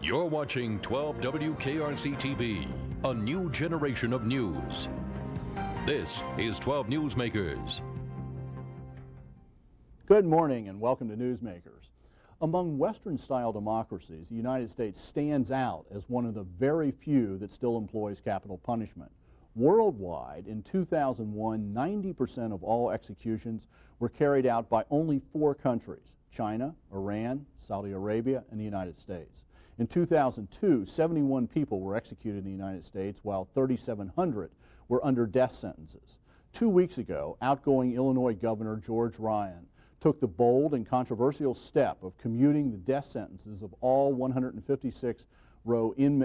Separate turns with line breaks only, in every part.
You're watching 12 WKRC TV, a new generation of news. This is 12 Newsmakers.
Good morning and welcome to Newsmakers. Among Western-style democracies, the United States stands out as one of the very few that still employs capital punishment. Worldwide, in 2001, 90% of all executions were carried out by only 4 countries: China, Iran, Saudi Arabia, and the United States. In 2002, 71 people were executed in the United States, while 3,700 were under death sentences. 2 weeks ago, outgoing Illinois Governor George Ryan took the bold and controversial step of commuting the death sentences of all 156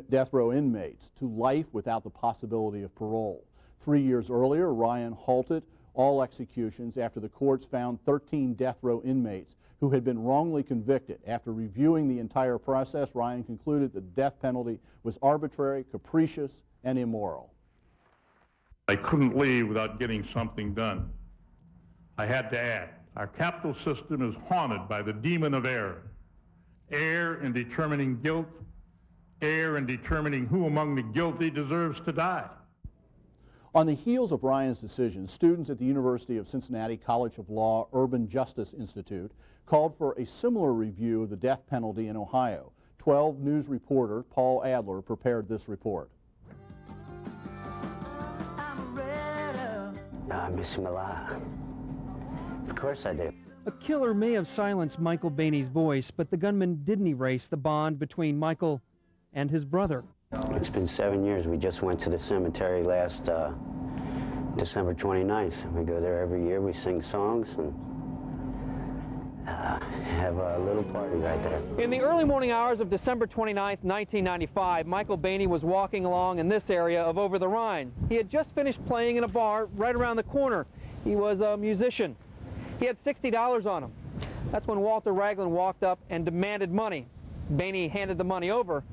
death row inmates to life without the possibility of parole. 3 years earlier, Ryan halted all executions after the courts found 13 death row inmates who had been wrongly convicted. After reviewing the entire process, Ryan concluded the death penalty was arbitrary, capricious, and immoral.
I couldn't leave without getting something done. I had to act. Our capital system is haunted by the demon of error. Error in determining guilt, error in determining who among the guilty deserves to die.
On the heels of Ryan's decision, students at the University of Cincinnati College of Law Urban Justice Institute called for a similar review of the death penalty in Ohio. 12 News reporter Paul Adler prepared this report.
I miss him a lot. Of course I do.
A killer may have silenced Michael Baney's voice, but the gunman didn't erase the bond between Michael and his brother.
It's been 7 years. We just went to the cemetery last December 29th. We go there every year. We sing songs and have a little party right there.
In the early morning hours of December 29th, 1995, Michael Baney was walking along in this area of Over the Rhine. He had just finished playing in a bar right around the corner. He was a musician. He had $60 on him. That's when Walter Ragland walked up and demanded money. Baney handed the money over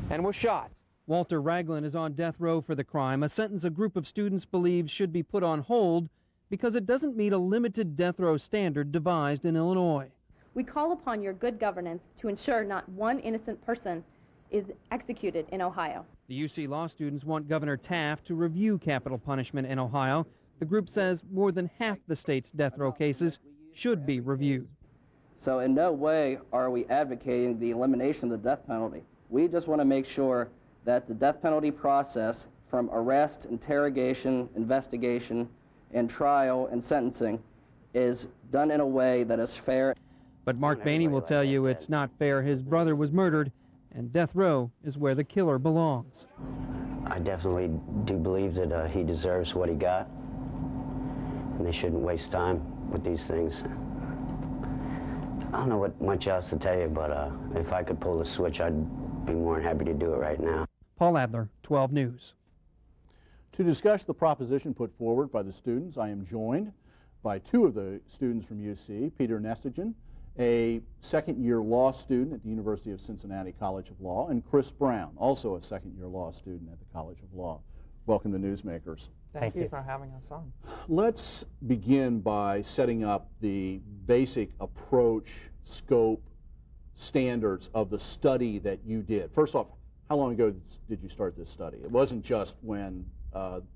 and was shot. Walter Ragland is on death row for the crime, a sentence a group of students believes should be put on hold because it doesn't meet a limited death row standard devised in Illinois.
We call upon your good governance to ensure not one innocent person is executed in Ohio.
The UC Law students want Governor Taft to review capital punishment in Ohio. The group says more than half the state's death row cases should be reviewed.
So in no way are we advocating the elimination of the death penalty. We just want to make sure that the death penalty process, from arrest, interrogation, investigation, and trial and sentencing, is done in a way that is fair.
But Mark Baney will tell you it's not fair. His brother was murdered, and death row is where the killer belongs.
I definitely do believe that he deserves what he got, and they shouldn't waste time with these things. I don't know what much else to tell you, but if I could pull the switch, I'd be more than happy to do it right now.
Paul Adler, 12 News.
To discuss the proposition put forward by the students, I am joined by 2 of the students from UC, Peder Nestingen, a second-year law student at the University of Cincinnati College of Law, and Chris Brown, also a second-year law student at the College of Law. Welcome to Newsmakers.
Thank you for having us on.
Let's begin by setting up the basic approach, scope, standards of the study that you did. First off, how long ago did you start this study? It wasn't just when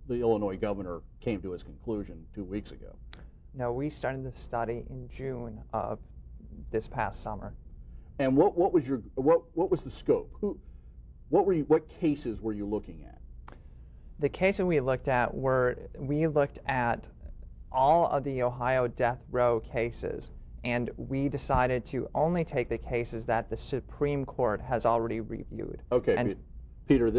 the Illinois governor came to his conclusion 2 weeks ago.
No, we started the study in June of this past summer.
And what was the scope? What cases were you looking at?
The cases we looked at all of the Ohio death row cases, and we decided to only take the cases that the Supreme Court has already reviewed.
Okay, and Peder,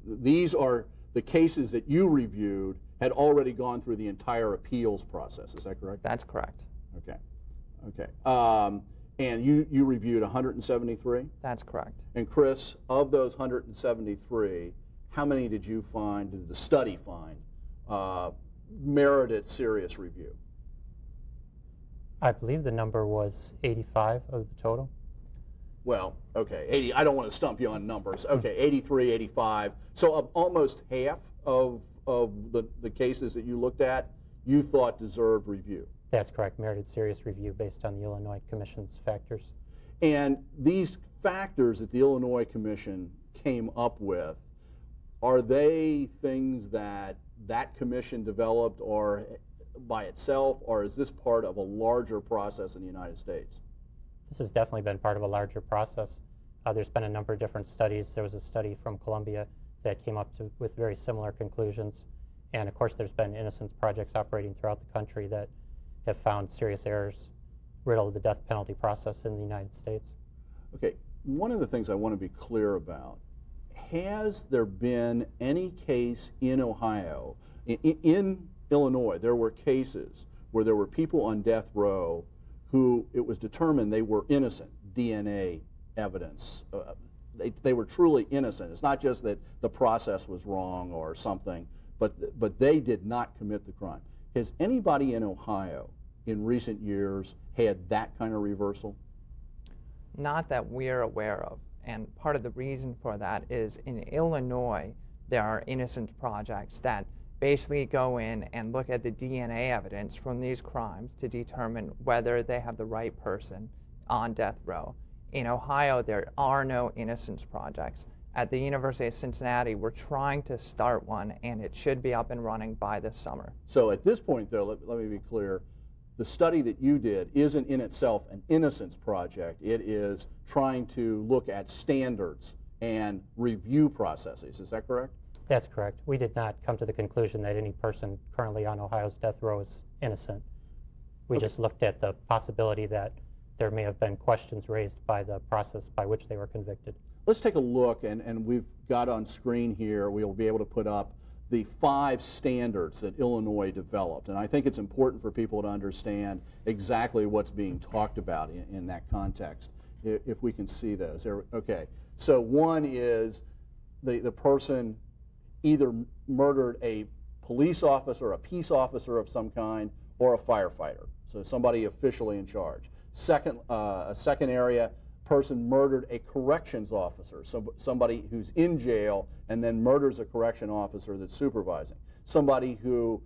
these are the cases that you reviewed had already gone through the entire appeals process, is that correct?
That's correct.
Okay. And you reviewed 173?
That's correct.
And Chris, of those 173, how many did the study find merited serious review?
I believe the number was 85 of the total.
Well, okay, 80. I don't want to stump you on numbers. Okay, 83, 85. So almost half of the cases that you looked at, you thought deserved review.
That's correct, merited serious review based on the Illinois Commission's factors.
And these factors that the Illinois Commission came up with, are they things that that commission developed or by itself, or is this part of a larger process in the United States?
This has definitely been part of a larger process. There's been a number of different studies. There was a study from Columbia that came up with very similar conclusions. And of course, there's been innocence projects operating throughout the country that have found serious errors riddle the death penalty process in the United States.
Okay, one of the things I want to be clear about, has there been any case in Ohio, in Illinois, there were cases where there were people on death row who it was determined they were innocent, DNA evidence. They were truly innocent. It's not just that the process was wrong or something, but they did not commit the crime. Has anybody in Ohio in recent years had that kind of reversal?
Not that we're aware of. And part of the reason for that is in Illinois, there are innocence projects that basically go in and look at the DNA evidence from these crimes to determine whether they have the right person on death row. In Ohio, there are no innocence projects. At the University of Cincinnati, we're trying to start one, and it should be up and running by this summer.
So at this point, though, let me be clear. The study that you did isn't in itself an innocence project. It is trying to look at standards and review processes. Is that correct?
That's correct. We did not come to the conclusion that any person currently on Ohio's death row is innocent. We just looked at the possibility that there may have been questions raised by the process by which they were convicted.
Let's take a look, and we've got on screen here, we'll be able to put up the 5 standards that Illinois developed. And I think it's important for people to understand exactly what's being talked about in that context, if we can see those. Okay, so one is the person either murdered a police officer, a peace officer of some kind, or a firefighter, so somebody officially in charge. A second area, person murdered a corrections officer, somebody who's in jail and then murders a correction officer that's supervising. Somebody who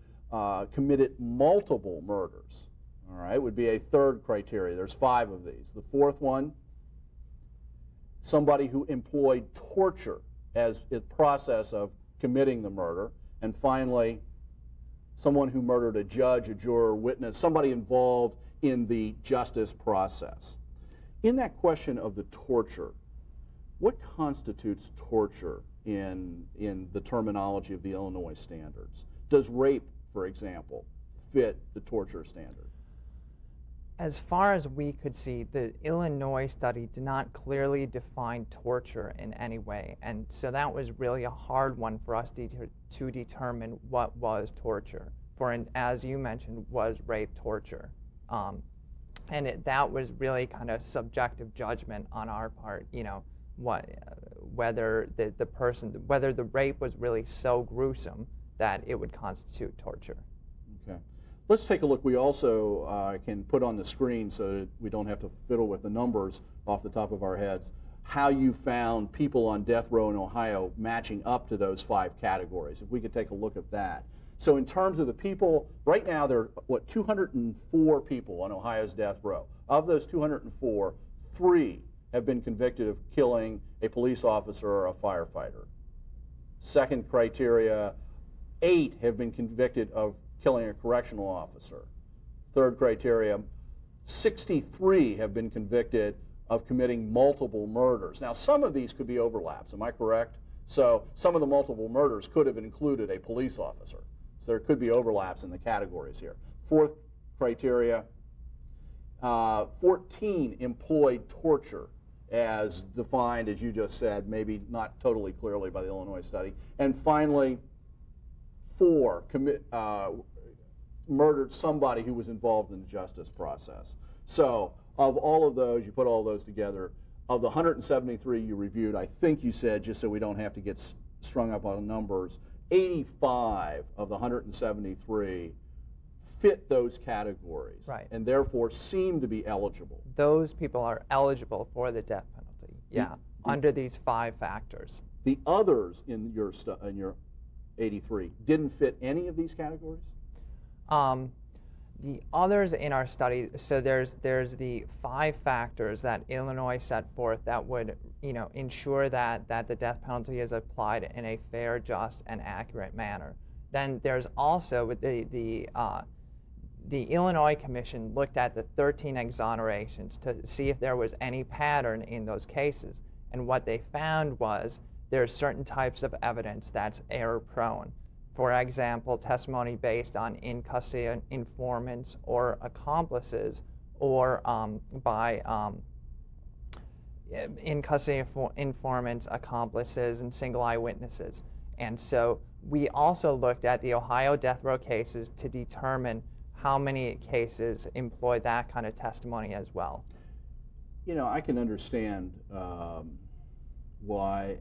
committed multiple murders, all right, would be a third criteria. There's 5 of these. The fourth one, somebody who employed torture as a process of committing the murder. And finally, someone who murdered a judge, a juror, witness, somebody involved in the justice process. In that question of the torture, what constitutes torture in the terminology of the Illinois standards? Does rape, for example, fit the torture standard?
As far as we could see, the Illinois study did not clearly define torture in any way, and so that was really a hard one for us to determine what was torture. As you mentioned, was rape torture? And that was really kind of subjective judgment on our part, you know, whether whether the rape was really so gruesome that it would constitute torture.
Okay. Let's take a look. We also can put on the screen, so that we don't have to fiddle with the numbers off the top of our heads, how you found people on death row in Ohio matching up to those 5 categories. If we could take a look at that. So in terms of the people, right now there are, 204 people on Ohio's death row. Of those 204, 3 have been convicted of killing a police officer or a firefighter. Second criteria, 8 have been convicted of killing a correctional officer. Third criteria, 63 have been convicted of committing multiple murders. Now, some of these could be overlaps, am I correct? So some of the multiple murders could have included a police officer. So there could be overlaps in the categories here. Fourth criteria, 14 employed torture as defined, as you just said, maybe not totally clearly by the Illinois study. And finally, 4 murdered somebody who was involved in the justice process. So of all of those, you put all those together, of the 173 you reviewed, I think you said, just so we don't have to get strung up on numbers, 85 of the 173 fit those categories,
right, and
therefore seem to be eligible.
Those people are eligible for the death penalty, yeah, under these 5 factors.
The others in your 83 didn't fit any of these categories?
The others in our study, so there's the 5 factors that Illinois set forth that would, ensure that the death penalty is applied in a fair, just, and accurate manner. Then there's also the Illinois Commission looked at the 13 exonerations to see if there was any pattern in those cases. And what they found was there's certain types of evidence that's error-prone. For example, testimony based on in-custody informants or accomplices, or by in-custody informants, accomplices, and single eyewitnesses. And so we also looked at the Ohio death row cases to determine how many cases employ that kind of testimony as well.
I can understand why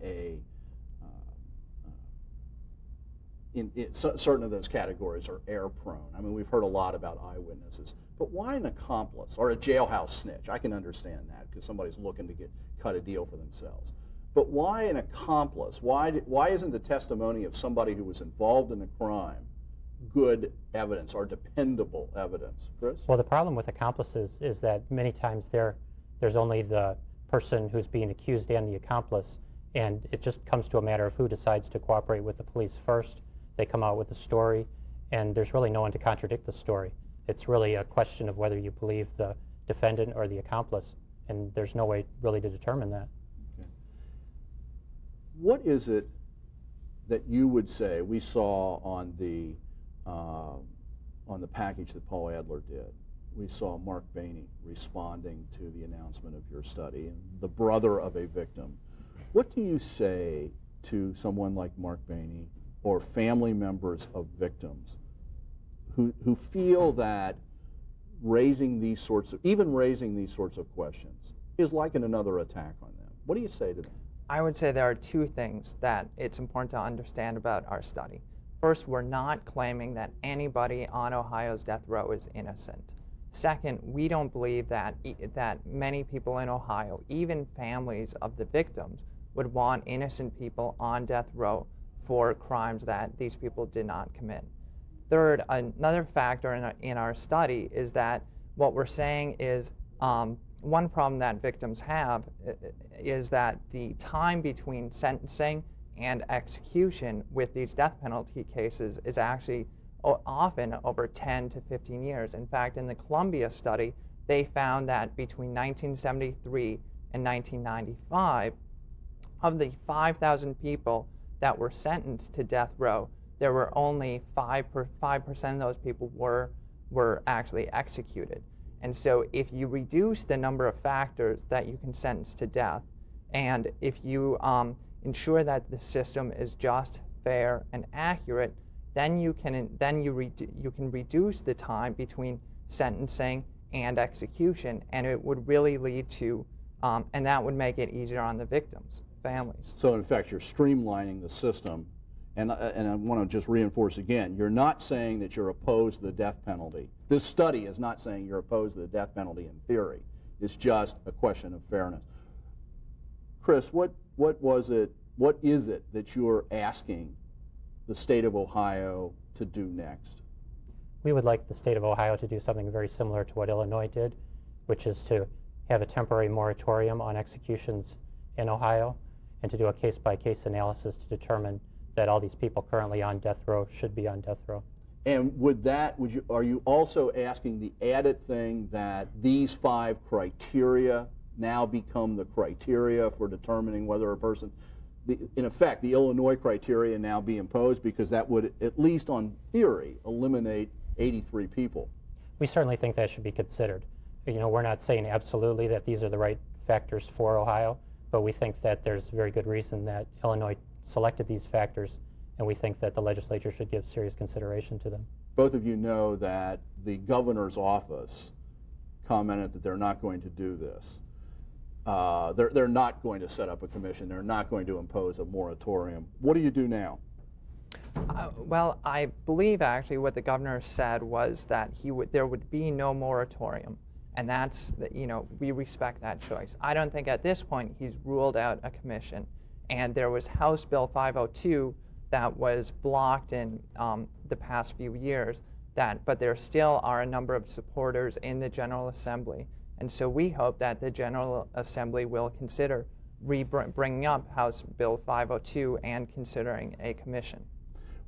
certain of those categories are error-prone. I mean, we've heard a lot about eyewitnesses. But why an accomplice or a jailhouse snitch? I can understand that because somebody's looking to cut a deal for themselves. But why an accomplice? Why isn't the testimony of somebody who was involved in a crime good evidence or dependable evidence? Chris?
Well, the problem with accomplices is that many times there's only the person who's being accused and the accomplice, and it just comes to a matter of who decides to cooperate with the police first. They come out with a story, and there's really no one to contradict the story. It's really a question of whether you believe the defendant or the accomplice, and there's no way really to determine that.
Okay. What is it that you would say we saw on the package that Paul Adler did? We saw Mark Bainey responding to the announcement of your study, and the brother of a victim. What do you say to someone like Mark Bainey or family members of victims who feel that raising these sorts of questions is like another attack on them? What do you say to them?
I would say there are 2 things that it's important to understand about our study. First, we're not claiming that anybody on Ohio's death row is innocent. Second, we don't believe that many people in Ohio, even families of the victims, would want innocent people on death row for crimes that these people did not commit. Third, another factor in our study is that what we're saying is one problem that victims have is that the time between sentencing and execution with these death penalty cases is actually often over 10 to 15 years. In fact, in the Columbia study, they found that between 1973 and 1995, of the 5,000 people that were sentenced to death row, there were only 5% of those people were actually executed. And so if you reduce the number of factors that you can sentence to death, and if you ensure that the system is just, fair, and accurate, then you can reduce the time between sentencing and execution, and it would really lead to, and that would make it easier on the victims, families.
So in fact, you're streamlining the system, and I want to just reinforce again, you're not saying that you're opposed to the death penalty. This study is not saying you're opposed to the death penalty in theory. It's just a question of fairness. Chris, what is it that you're asking the state of Ohio to do next?
We would like the state of Ohio to do something very similar to what Illinois did, which is to have a temporary moratorium on executions in Ohio and to do a case-by-case analysis to determine that all these people currently on death row should be on death row.
And are you also asking the added thing that these 5 criteria now become the criteria for determining whether a person, in effect, the Illinois criteria now be imposed, because that would, at least on theory, eliminate 83 people?
We certainly think that should be considered. We're not saying absolutely that these are the right factors for Ohio, but we think that there's very good reason that Illinois selected these factors, and we think that the legislature should give serious consideration to them.
Both of you know that the governor's office commented that they're not going to do this. They're not going to set up a commission. They're not going to impose a moratorium. What do you do now?
Well, I believe actually what the governor said was that there would be no moratorium, and that's, we respect that choice. I don't think at this point he's ruled out a commission, and there was House Bill 502 that was blocked in the past few years that, but there still are a number of supporters in the General Assembly. And so we hope that the General Assembly will consider bringing up House Bill 502 and considering a commission.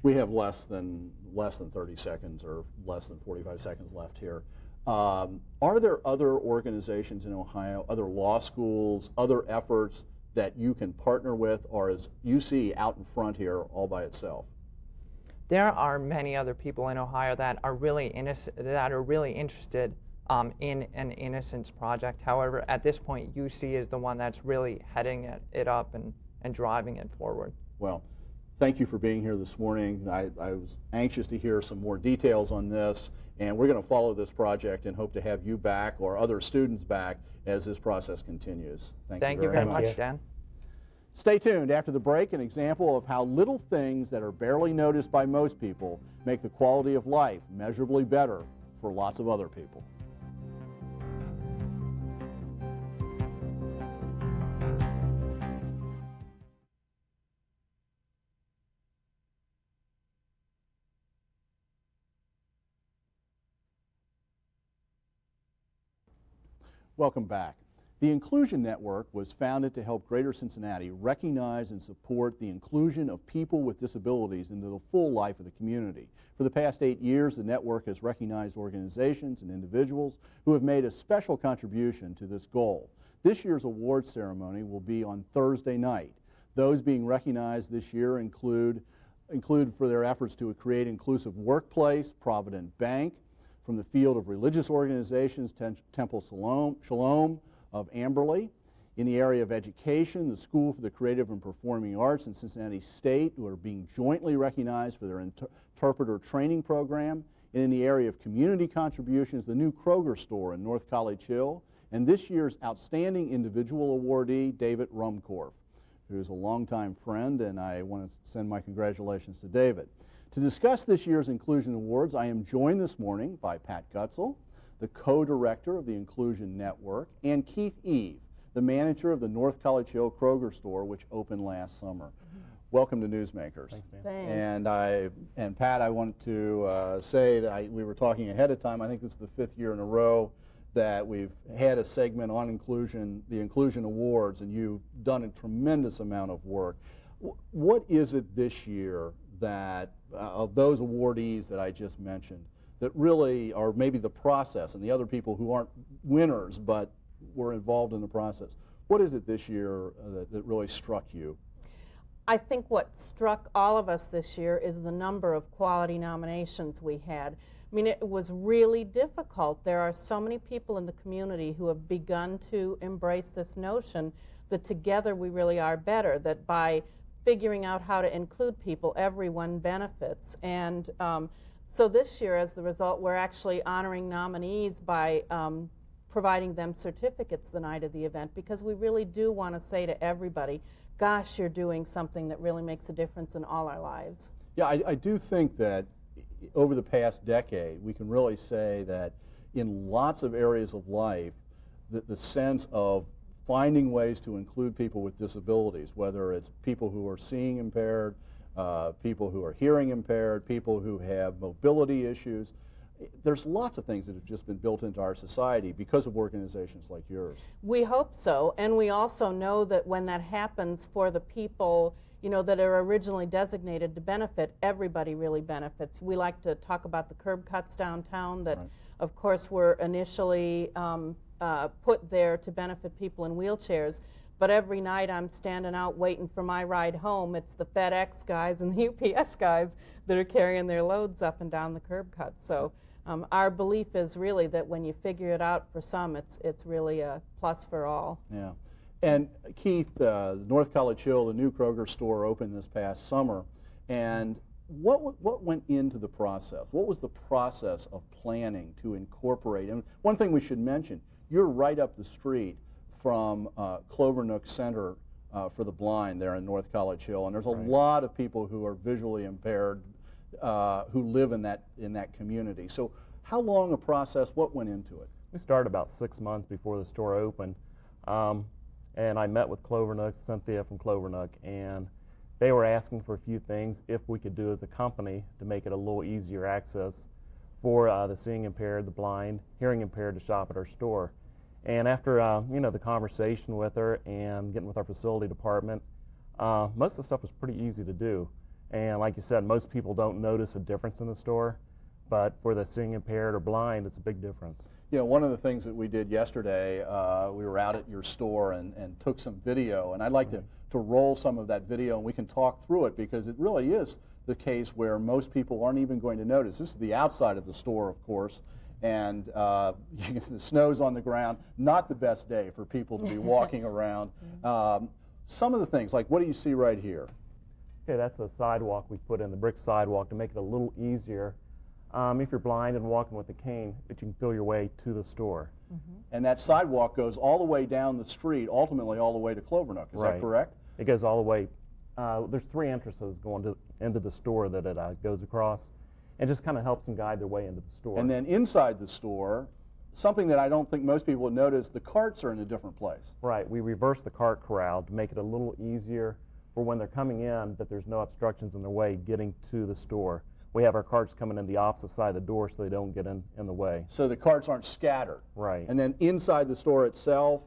We have less than 30 seconds or less than 45 seconds left here. Are there other organizations in Ohio, other law schools, other efforts that you can partner with, or is UC out in front here all by itself?
There are many other people in Ohio that are really interested in an Innocence project. However, at this point, UC is the one that's really heading it up and driving it forward.
Well, thank you for being here this morning. I was anxious to hear some more details on this, and we're going to follow this project and hope to have you back or other students back as this process continues.
Thank you very much, Dan.
Stay tuned. After the break, an example of how little things that are barely noticed by most people make the quality of life measurably better for lots of other people. Welcome back. The Inclusion Network was founded to help Greater Cincinnati recognize and support the inclusion of people with disabilities into the full life of the community. For the past 8 years, the network has recognized organizations and individuals who have made a special contribution to this goal. This year's awards ceremony will be on Thursday night. Those being recognized this year include for their efforts to create inclusive workplace, Provident Bank. From the field of religious organizations, Temple Shalom of Amberley. In the area of education, the School for the Creative and Performing Arts in Cincinnati State, who are being jointly recognized for their interpreter training program. And in the area of community contributions, the new Kroger store in North College Hill. And this year's Outstanding Individual Awardee, David Rumkorf, who is a longtime friend, and I want to send my congratulations to David. To discuss this year's Inclusion Awards, I am joined this morning by Pat Gutsell, the co-director of the Inclusion Network, and Keith Eve, the manager of the North College Hill Kroger store, which opened last summer. Welcome to Newsmakers.
Thanks, Dan.
Thanks. And Pat, I want to say that we were talking ahead of time. I think this is the 5th year in a row that we've had a segment on inclusion, the Inclusion Awards, and you've done a tremendous amount of work. What is it this year that, of those awardees that I just mentioned, that really are maybe the process and the other people who aren't winners but were involved in the process? What is it this year that really struck you?
I think what struck all of us this year is the number of quality nominations we had. I mean, it was really difficult. There are so many people in the community who have begun to embrace this notion that together we really are better, that by figuring out how to include people, everyone benefits. And so this year, as the result, we're actually honoring nominees by providing them certificates the night of the event, because we really do want to say to everybody, gosh, you're doing something that really makes a difference in all our lives.
Yeah, I do think that over the past decade, we can really say that in lots of areas of life, the sense of finding ways to include people with disabilities, whether it's people who are seeing impaired, people who are hearing impaired, people who have mobility issues. There's lots of things that have just been built into our society because of organizations like yours.
We hope so, and we also know that when that happens for the people, you know, that are originally designated to benefit, everybody really benefits. We like to talk about the curb cuts downtown that, right, of course, were initially put there to benefit people in wheelchairs. But every night I'm standing out waiting for my ride home. It's the FedEx guys and the UPS guys that are carrying their loads up and down the curb cuts. So our belief is really that when you figure it out for some, it's really a plus for all.
Yeah. And Keith, North College Hill, the new Kroger store opened this past summer. And what went into the process? What was the process of planning to incorporate? And one thing we should mention, you're right up the street from Clover Nook Center for the Blind there in North College Hill, and there's a lot of people who are visually impaired who live in that community. So how long a process, what went into it?
We started about 6 months before the store opened, and I met with Clover Nook, Cynthia from Clover Nook, and they were asking for a few things if we could do as a company to make it a little easier access for the seeing impaired, the blind, hearing impaired to shop at our store. And after the conversation with her and getting with our facility department, most of the stuff was pretty easy to do. And like you said, most people don't notice a difference in the store, but for the seeing impaired or blind, it's a big difference.
You know, one of the things that we did yesterday, we were out at your store and took some video, and I'd like to roll some of that video and we can talk through it, because it really is the case where most people aren't even going to notice. This is the outside of the store, of course, and the snow's on the ground. Not the best day for people to be walking around. Some of the things, like what do you see right here?
Okay, that's the sidewalk we put in, the brick sidewalk, to make it a little easier. If you're blind and walking with a cane, that you can feel your way to the store.
And that sidewalk goes all the way down the street, ultimately all the way to Clovernook. Is that correct?
It goes all the way. There's 3 entrances going into the store that it goes across, and just kind of helps them guide their way into the store.
And then inside the store, something that I don't think most people would notice, the carts are in a different place.
Right. We reverse the cart corral to make it a little easier for when they're coming in, that there's no obstructions in their way getting to the store. We have our carts coming in the opposite side of the door so they don't get in the way.
So the carts aren't scattered.
Right.
And then inside the store itself?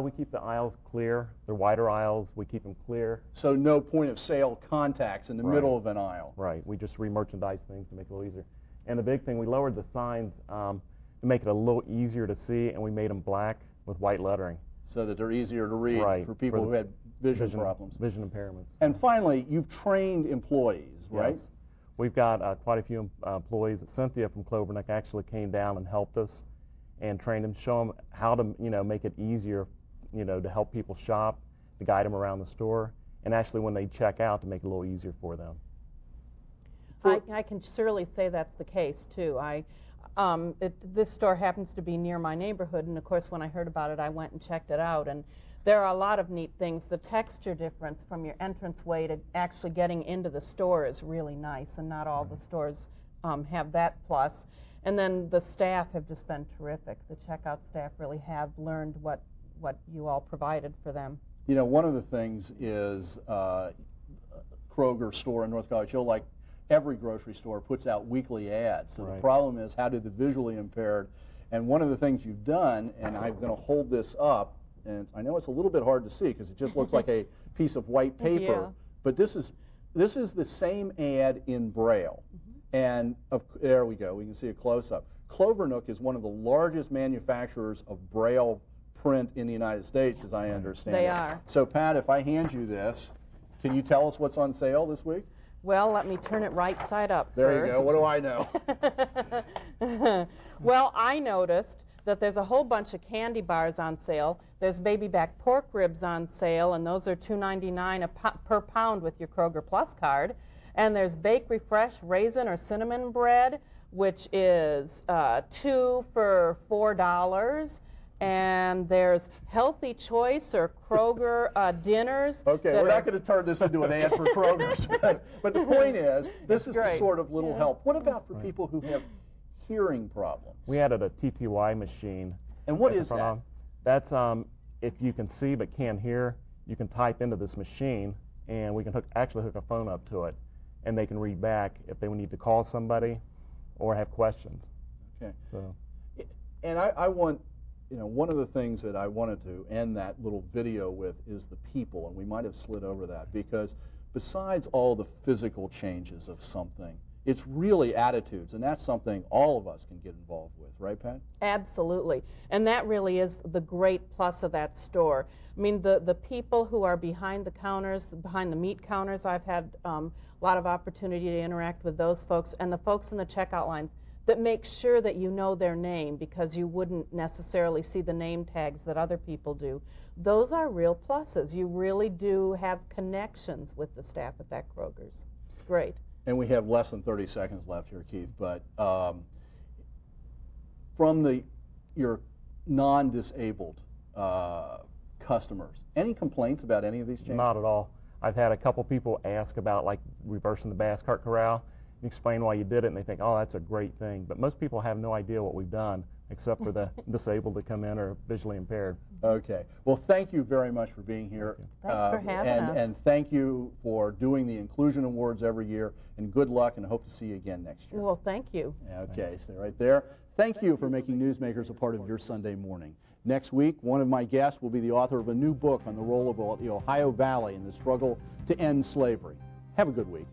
We keep the aisles clear. They're wider aisles. We keep them clear.
So no point of sale contacts in the middle of an aisle.
Right. We just re-merchandise things to make it a little easier. And the big thing, we lowered the signs to make it a little easier to see, and we made them black with white lettering.
So that they're easier to read for people who had vision problems.
Vision impairments.
And finally, you've trained employees, right?
Yes. We've got quite a few employees. Cynthia from Clovernook actually came down and helped us and trained them, show them how to make it easier to help people shop, to guide them around the store, and actually when they check out, to make it a little easier for them.
I can surely say that's the case too. This store happens to be near my neighborhood, and of course when I heard about it I went and checked it out, and there are a lot of neat things. The texture difference from your entranceway to actually getting into the store is really nice, and not all the stores have that plus. And then the staff have just been terrific. The checkout staff really have learned what you all provided for them.
You know, one of the things is Kroger store in North College Hill, like every grocery store, puts out weekly ads. So the problem is, how do the visually impaired, and one of the things you've done, and I'm going to hold this up, and I know it's a little bit hard to see because it just looks like a piece of white paper, but this is the same ad in Braille. And there we go, we can see a close-up. Clovernook is one of the largest manufacturers of Braille print in the United States, as I understand it.
They are.
So Pat, if I hand you this, can you tell us what's on sale this week?
Well, let me turn it right side up
there
first.
You go, what do I know?
Well, I noticed that there's a whole bunch of candy bars on sale. There's baby back pork ribs on sale, and those are $2.99 per pound with your Kroger Plus card. And there's Bake Refresh raisin or cinnamon bread, which is 2 for $4. And there's Healthy Choice or Kroger dinners.
Okay, we're not going to turn this into an ad for Kroger's. But the point is, this is the sort of little help. What about for people who have hearing problems?
We added a TTY machine.
And what is that?
That's if you can see but can't hear, you can type into this machine, and we can actually hook a phone up to it, and they can read back if they need to call somebody or have questions.
Okay.
So,
and I want, one of the things that I wanted to end that little video with is the people, and we might have slid over that, because besides all the physical changes of something, it's really attitudes, and that's something all of us can get involved with, right, Pat?
Absolutely, and that really is the great plus of that store. I mean, the people who are behind the counters, behind the meat counters, I've had a lot of opportunity to interact with those folks, and the folks in the checkout lines that make sure that you know their name, because you wouldn't necessarily see the name tags that other people do. Those are real pluses. You really do have connections with the staff at that Kroger's. It's great.
And we have less than 30 seconds left here, Keith, but from your non-disabled customers, any complaints about any of these changes?
Not at all. I've had a couple people ask about, like, reversing the Bass Cart Corral. You explain why you did it, and they think, oh, that's a great thing. But most people have no idea what we've done. except for the disabled that come in or visually impaired.
Okay. Well, thank you very much for being here.
Thanks for having us.
And thank you for doing the Inclusion Awards every year, and good luck, and I hope to see you again next year.
Well, thank you.
Okay, so right there. Thank you for making Newsmakers a part of your Sunday morning. Next week, one of my guests will be the author of a new book on the role of the Ohio Valley in the struggle to end slavery. Have a good week.